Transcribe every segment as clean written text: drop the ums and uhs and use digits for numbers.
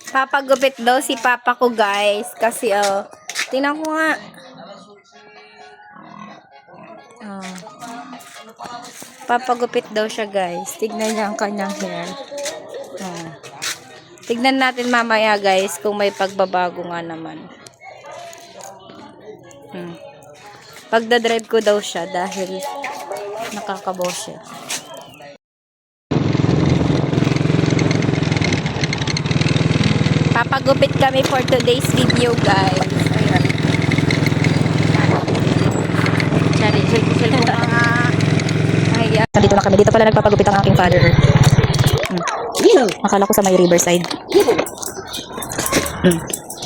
Papagupit daw si papa ko, guys. Kasi, tingnan ko nga. Papagupit daw siya, guys. Tignan niya ang kanyang hair. Tignan natin mamaya, guys, kung may pagbabago nga naman. Pagdadrive ko daw siya dahil nakakabaw siya. Papagupit kami for today's video, guys. Ayan. Dito na kami. Dito pala nagpapagupit ang aking father. Akala ko sa may riverside.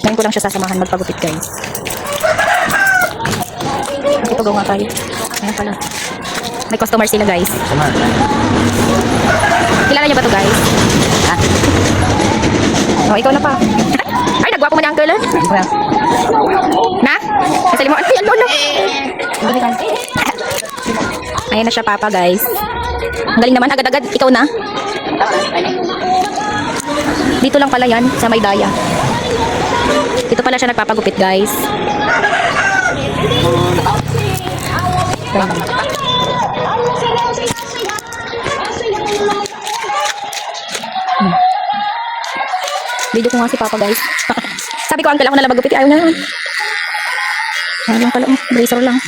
Ngayon ko lang siya sasamahan magpagupit, guys. Ito gawa tayo. Ayan pala. May customer sila, guys. Kilala niyo ba to, guys? Ha? Oh, ikaw na pa. Ay, nagwapo mo ni Uncle. Na? Nasali mo. Ay, ano na? Ayan na siya, papa, guys. Ang galing naman. Agad-agad. Ikaw na. Dito lang pala yan, sa may daya. Dito pala siya nagpapagupit, guys. Video ko nga si papa, guys. Sabi ko, Uncle, ako nalang magupit. Ayaw na lang. Ayaw lang pala. Bracer lang.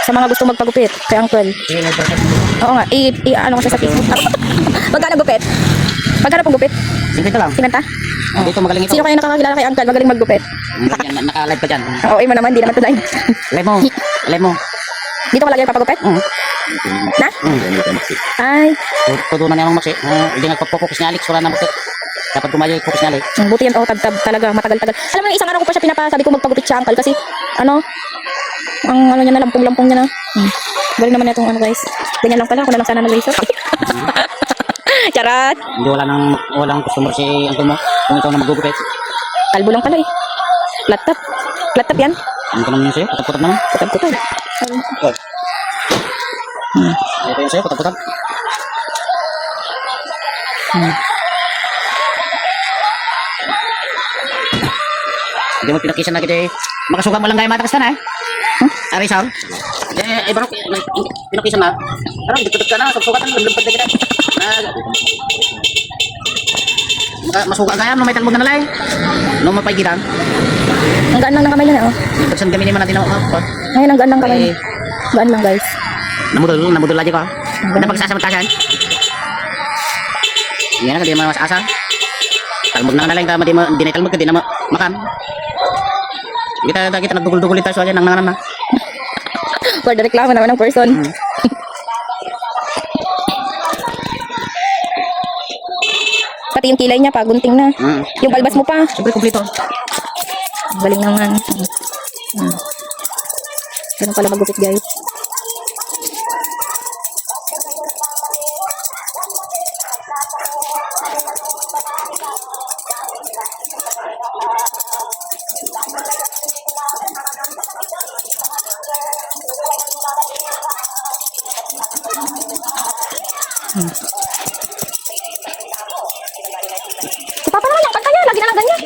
Sa mga gusto magpagupit kay Uncle. Oo nga. Ano ko siya sa Facebook. Magkano gupit? Magkano pong gupit? 50 lang. 50? Dito magaling ito. Sino kayo nakakakilala kay Uncle? Magaling maggupit. Naka-live ka dyan. Oo, mo naman. Di naman tunay. Live mo. Live mo. Dito ka lagi nagpapagupit? Na? Ay. Tutunan niya mga maksi. Hindi nagpapokus ni Alex. Wala na maksi. Dapat tumayo yung focus ni Alex. Buti yan. Oh, tab-tab talaga. Matagal-tagal. Alam mo, isang araw ko pa siya pinapasabi ko magpagupit siya, Uncle. Kasi, ang niya na, lampong-lampong niya na. Galing naman itong guys. Ganyan lang pala. Ako na lang sana nag-razor. Charat. Hindi walang customer si Uncle mo. Kung ikaw na magugupit. Kalbo lang pala eh. Flat-top. Flat-top yan. Hindi ko naman yun sa'yo. Putap-putap naman. Putap-putap. Ito yun sa'yo. Putap-putap. Hindi mo pinakisan na kita eh. Makasugat mo lang gaya matakas ka na eh. Arisal. Eh, barok. Pinakisan na. Parang dito ka na. Sugatan. Lumlupad na kita. Masuga gaya. Nung may talbog na nalay. Nung mapaigitan. Ang gaan lang ng kamay niya. Pagsan kami naman natin na. Ngayon ang gaan lang kamay niya. Gaan lang, guys. Namudol aja ko. Ada pagsasamatasan. Yan ka di mas asa. Talbog na nalang ka di na talbog ka di na makam. Kita nagdugol-dugol ito aja nang nangan na. For the reklamo naman ng person. Pati yung kilay niya pa, gunting na. Yung balbas mo pa. Siyempre kumpleto. Galing naman. Ganun pala magupit, guys. Si papa naman yung kanya, lagi na lang ganyan.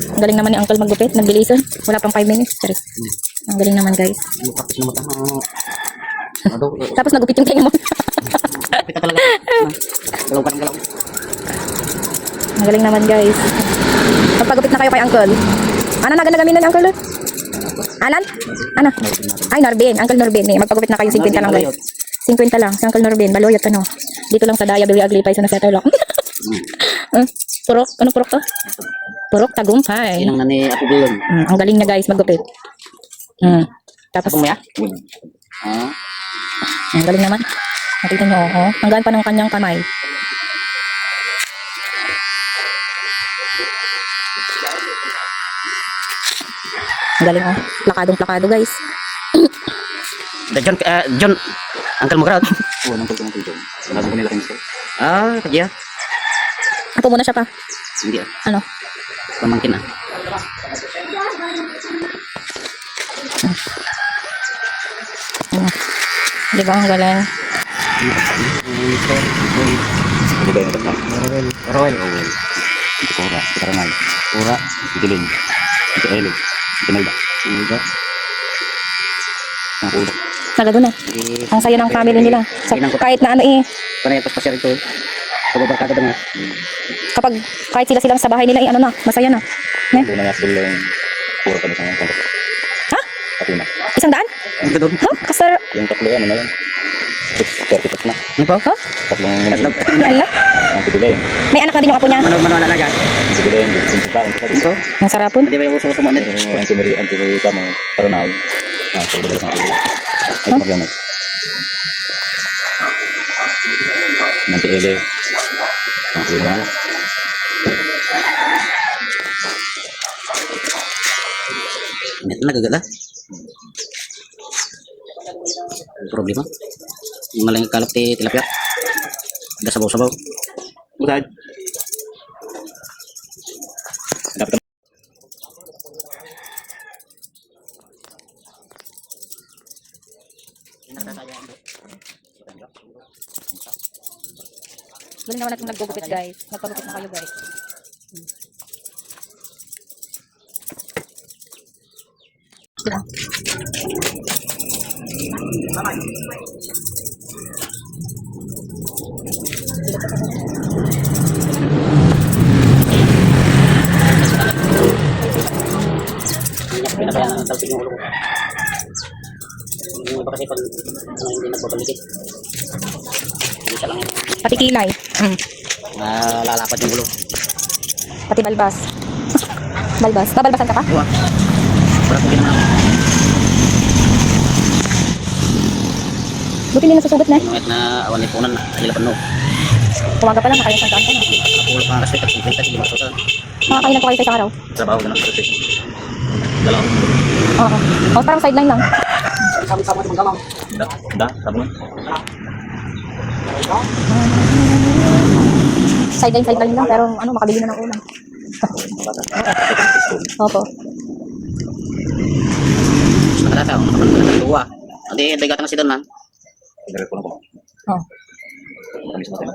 Ang galing naman ni Uncle maggupit, nagbilisan. Wala pang 5 minutes. Charis. Ang galing naman, guys. Tapos nagupit yung tenga mo. Kita talaga. Galaw ka ng galaw. Ang galing naman, guys. Magpagupit na kayo kay Uncle. Ano na ganagamin na ni Uncle? Alan? Ano? Ay, Norbin. Uncle Norbin. Magpagupit na kayo. 50 lang, guys. 50 lang. Si Uncle Norbin. Baloyot ka, no? Dito lang sa Daya, Billy Aglipay, sa Setterlock. Purok? Ano purok to? Purok tagumpay. Yan ang nani Apo Biyon. Ang galing niya, guys, maggupit. Tapos, Kung maya? ang galing naman. Nakita niyo, ang gaan pa ng kanyang kamay. Ang galing, plakadong plakado, guys. John Uncle mo crowd? Oo, nang tulong ko dyan. Sinabi ko nila kayo. Ah, kaya. Ako muna siya pa. Hindi ah. Ano? Pamangkin ah. Di ba ang galing? Hindi ba yung tatap? Roel. Ito Kura, ito Karanay. Kura, ito Diling. Ito Elig. Ito Melda. Melda. Ang Kura. Talaga na. Ang saya ng family nila. So, kahit na ano eh, Panay pas pasya rito. Kababarkada naman. kapag kahit sila silang sa bahay nila eh, ano na, masaya na. Ne? Doon na nga sila yung Kura kami sa mga kontak. Ha? Kapuna. 100? Ang doon. Ha? Kasar... Yung tatlo ano na yun? 30 na. Ano pa? Ha? Tatlong May anak? ang Tidiling. May anak na din yung apo niya. Manual na dyan. Ang Tidiling, yung taon sa Ito. Ang sarapon. Hindi ba yung uso-uso mo? ang tumiri ka mo Karanay. Ah, so dala sa Tidiling. Ay, pagyan mo. Nanti Ele. Ang Kura. Hindi na nagagala. Problema. Yung malang kalap ti tilapia. Ada sabaw-sabaw. Usad. Dapat Galing naman natin naggugupit guys. Nagpagupit na kayo guys. Diba? Pinabayaan ng talpig yung ulo ko. Yung iba kasi pag hindi nagbabalikit. Hindi siya lang yan. Pati kilay. Nalalapat yung ulo. Pati balbas. Balbas. Babalbasan ka pa? Diba? Parang hindi naman ako. Buti hindi nasusugat na eh. Kahit na awan lipunan na. Alilapan no. Kumaga pa lang, nakailan siyang daan ka na. Napulot mga respect at sipin kasi limaso sa Makakailan po kayo sa isang araw. trabaho ka ng kasi. Dalaw. Oo. O, parang sideline lang. sama-sama sa manggamang. Da, sabon. Sideline lang, pero ano, makabili na ng ulam. Opo. Nakatataw. Nakapagpapalagay luwa. Hindi, dagatan na si Don man. Dire ko na ko. Oo. Kami sa mga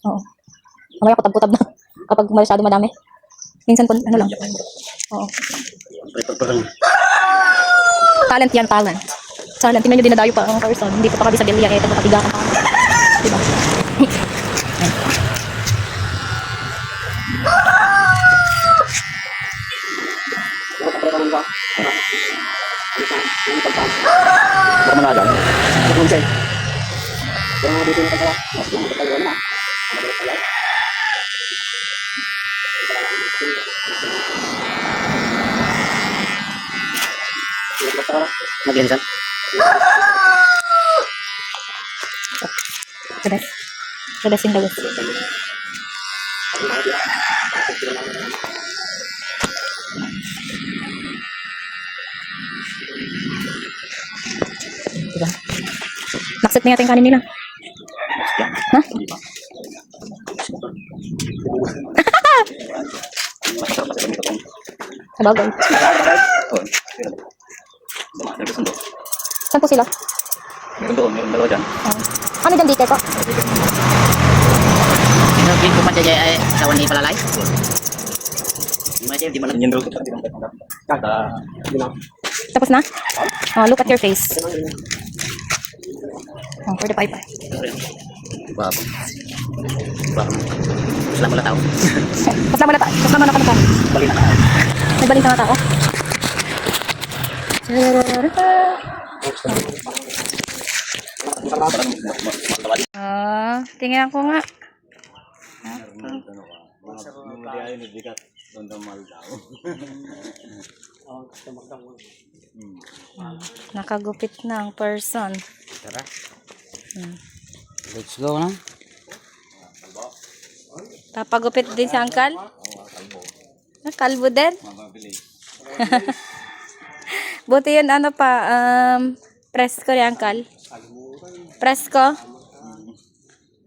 Oo. Mamaya kutab-kutab na. Kapag masyado madami. Minsan po, ano lang. Oo. Prito lang. Talent yan, talent. Talent. Tingnan nyo dinadayo pa ang person. Hindi pa pa kabisabilia eh. Pagkatigakan pa. Diba? Baka managan. Naglensan. The best. The best in the West. Diba? Nakset na yata yung kanin nila. Ha? Sabagay. Saan po sila? Meron doon, meron dalawa dyan. Ano dyan dito ko? Hindi ko pa dyan ay sawan ni palalay. Di mo lang. Yan doon. Kada. Tapos na? Oh, look at your face. Oh, for the pipe. Babo. Babo. Salamat na tao. Kasama na tayo. Kasama na kami tayo. Bali na. Nagbalik na tao. Tingnan ko nga. Nakagupit na ang person. Tara. Let's go na. Papagupit din si Uncle? Kalbo din? Buti yun ano pa, press ko rin Uncle. Presko.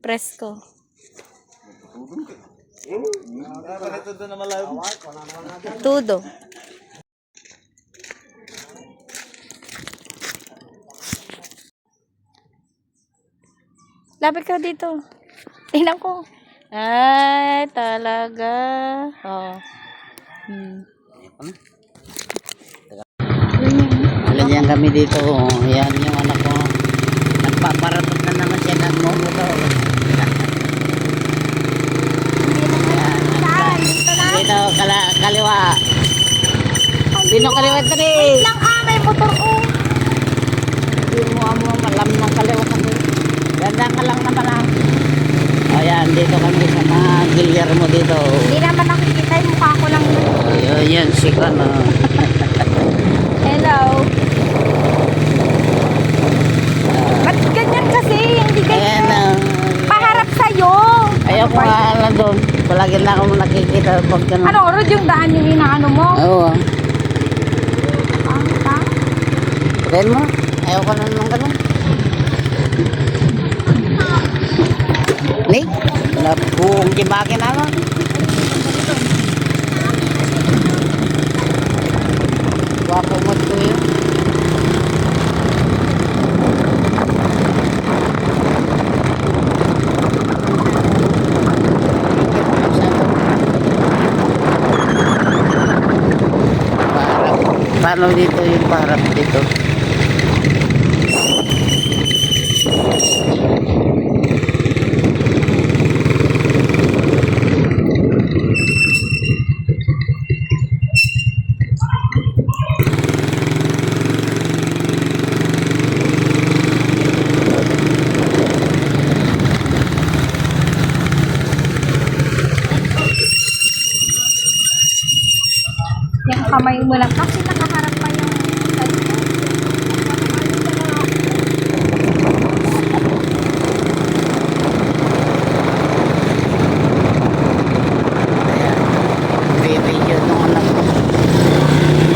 Presko. Tudo. Lapit ka dito. Tingnan ko. Ay, talaga. Oh. Alam kami dito. Yan yung anak ko. Nagpaparatot na naman siya ng motor. Dito, kaliwa. Dito, kaliwa tali. Wait lang may motor oh. Hindi mo malam ng kaliwa kami. Ganda ka lang naman ah. Ayan, dito kami sa mga gilyar mo dito. Hindi naman nakikita yung mukha ko lang. Ayan, sika na. Hello. Ba't ganyan kasi? Hindi Ayan ganyan. na. Paharap sa'yo. Ayaw ko nga na doon. Palagi na ako nakikita pag ganun. Ano, road yung daan yung inaano mo? Oo. Ang tang? Patayin mo. Ayaw ko na nung ganun. Ni? Nabuong jimakin na lang. Wapo mo ito yun. Paano dito yung parap dito? Yung kamay mo lang. Kasi nakaharap pa yung Video nung anak ko.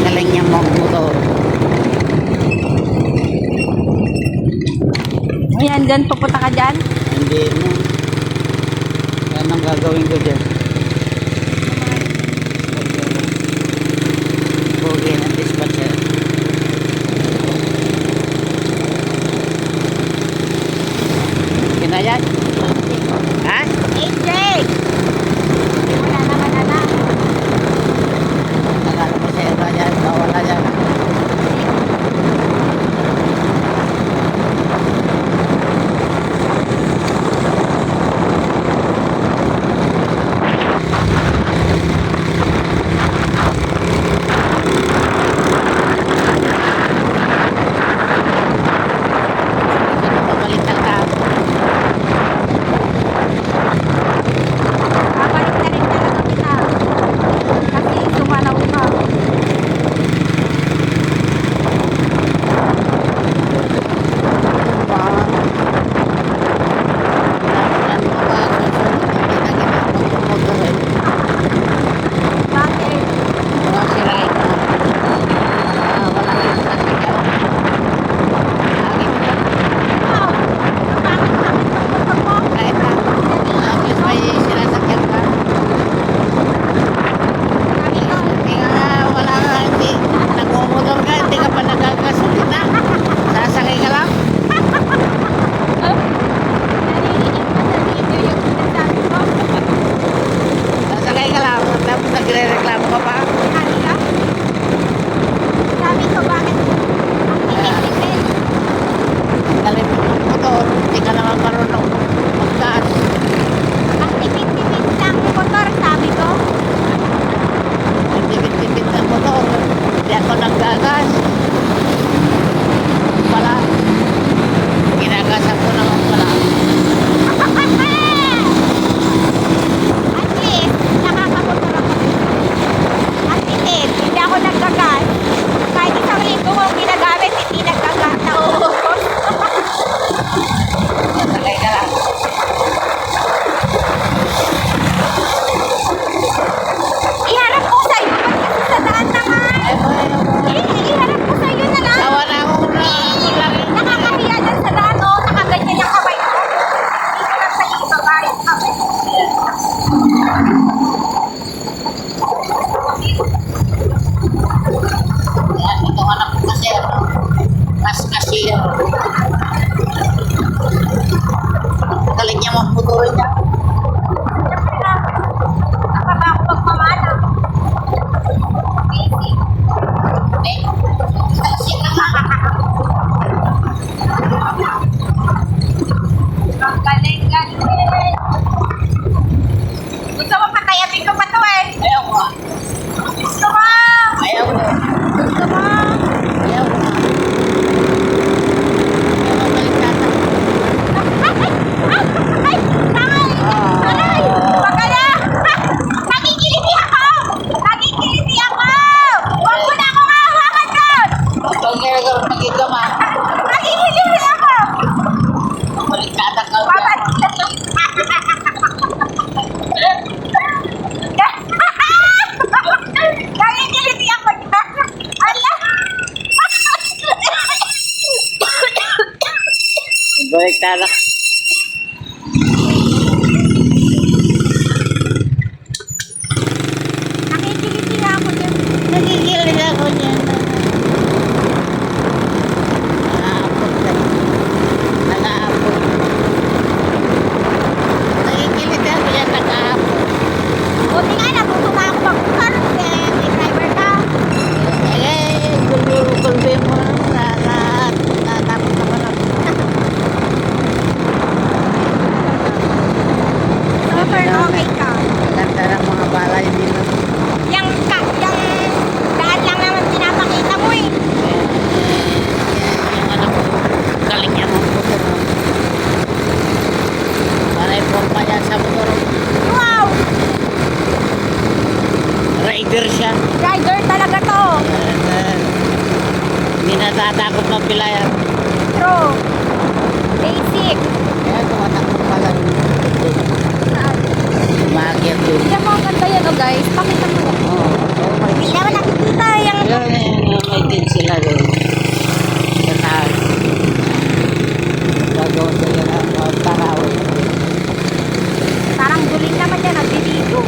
Galing niya mag-motor. Ayan, dyan. Pupunta ka dyan. Hindi na. Yan ang gagawin ko dyan. Pogi ng dispatcher. Kinayan? Ha? AJ! Wala naman anak. Nagano pa siya na yan. Bawal na yan. Pabalik lang ka. Baliktad ako. Nakikiliti nga ako dyan. Nagigilid ako niyan. Nag-aapot na. Nag-aapot. Nagigilid ako yan, nag-aapot. Buti nga, natutuma ako mag-car. May driver ka. Gulbi mo na natapos naman ako. So, pero okay ka. Ganda ng mga balay dito. Yung daan lang naman pinapakita mo eh. Yung anak ko, galing yan ang motor. Maray pompa yan sa motor. Wow! Rider siya. Driver talaga to. Hindi natatakot mapila yan. True. Basic. Kaya tumatakot pala. Umakyat yun. Tignan mo, ang ganda yan oh guys. Pakita mo. Hindi naman nakikita yung... May din sila doon. Sa taas. Gagawin sila ng tarawin. Parang duling naman yan, nagbibigo.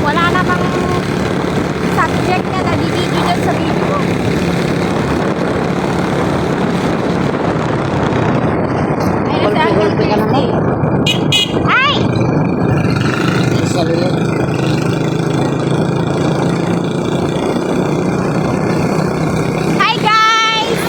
Wala na bang subject na nagbibigo dyan sa video. Ay, Gulpi ka naman. Ay! Isa yun. Hi guys!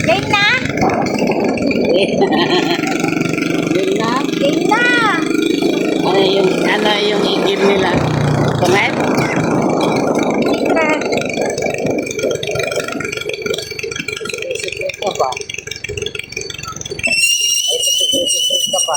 Game na? Yun na. Game na! Ano yung i-give nila? Kumain? Secret. Ito ba? Ito pa.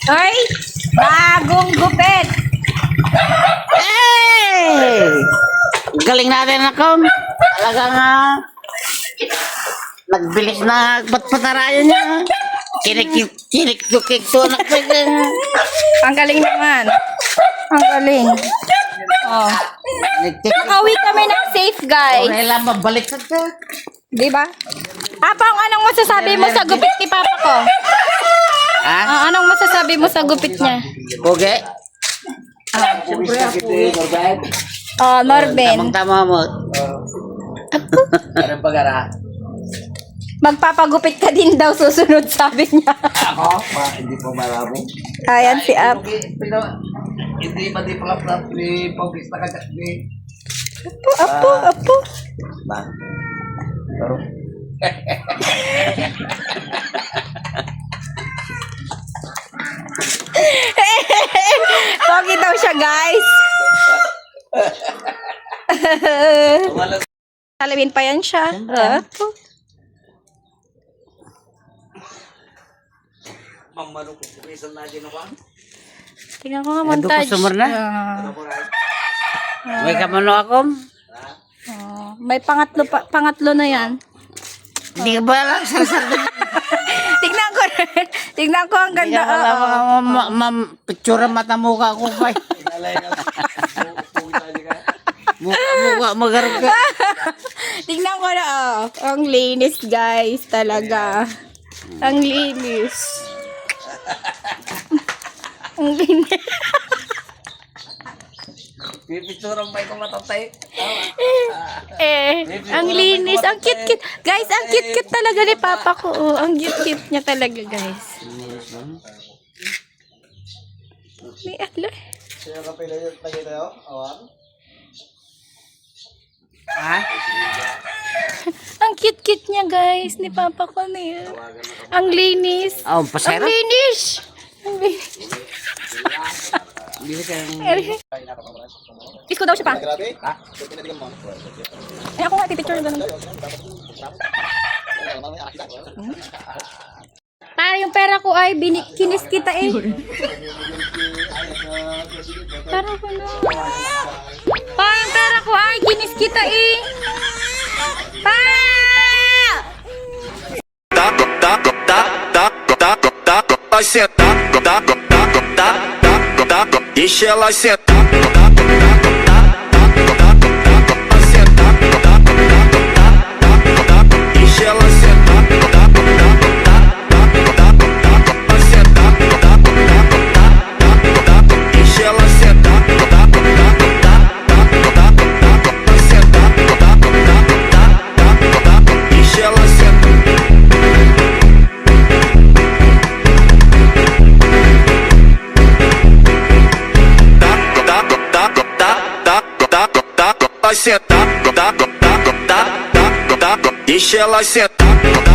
Hoy! Bagong gupit! Hey! Galing natin ako. Talagang nagbilis na patpatarayan niya. Kinik-kinik to anak ko. Ang galing naman. Ang galing. Oh. Nakauwi kami ng safe, guys. Wala lang mabaliktad ka. Di ba? Apang, anong masasabi mo sa gupit ni Papa ko? Ha? Anong masasabi mo sa gupit niya? Poge? Oh, Norben. Tamang-tama mo. Ano ba gara? Magpapagupit ka din daw susunod, sabi niya. Ako? Hindi pa malabo. Ayan si Ap. Hindi pa di pala ni Pagkis na kagak ni. Apo. Ba? Pero Pogi daw siya, guys. Salawin pa yan siya. Apo. mamalo ko kumisan na din ako. Tingnan ko nga montage. Summer na? May kamano ako? May pangatlo na yan. Hindi ka ba lang sasardo? Tignan ko ang Hindi ganda. ka ba lang picture mata mukha ko pa. Mukha magarap ka. Tignan ko na, ang linis, guys, talaga. Ang linis. Ang linis. Pipicturan pa itong matatay. Ang linis. Ang cute-cute. Guys, ang cute-cute talaga ni Papa ko. Oh, ang cute-cute niya talaga, guys. May ala. Sino ka pila yung tagay tayo? Awan? Ha? Ang cute-cute niya, guys, ni Papa ko niya. Ang linis. Oh, Ang pasero? linis. Ang linis. Bisa siyang... Isko daw siya pa. Eh ako nga, pipicture ganun. Para yung pera ko ay kinis kita eh. Para ko na. Para yung pera ko ay kinis kita eh. Pa! I said, Ixi, ela senta. Ixi, ela senta. Ixi, ela senta. Ixi, ela senta. Ela senta, Ixi, ela senta.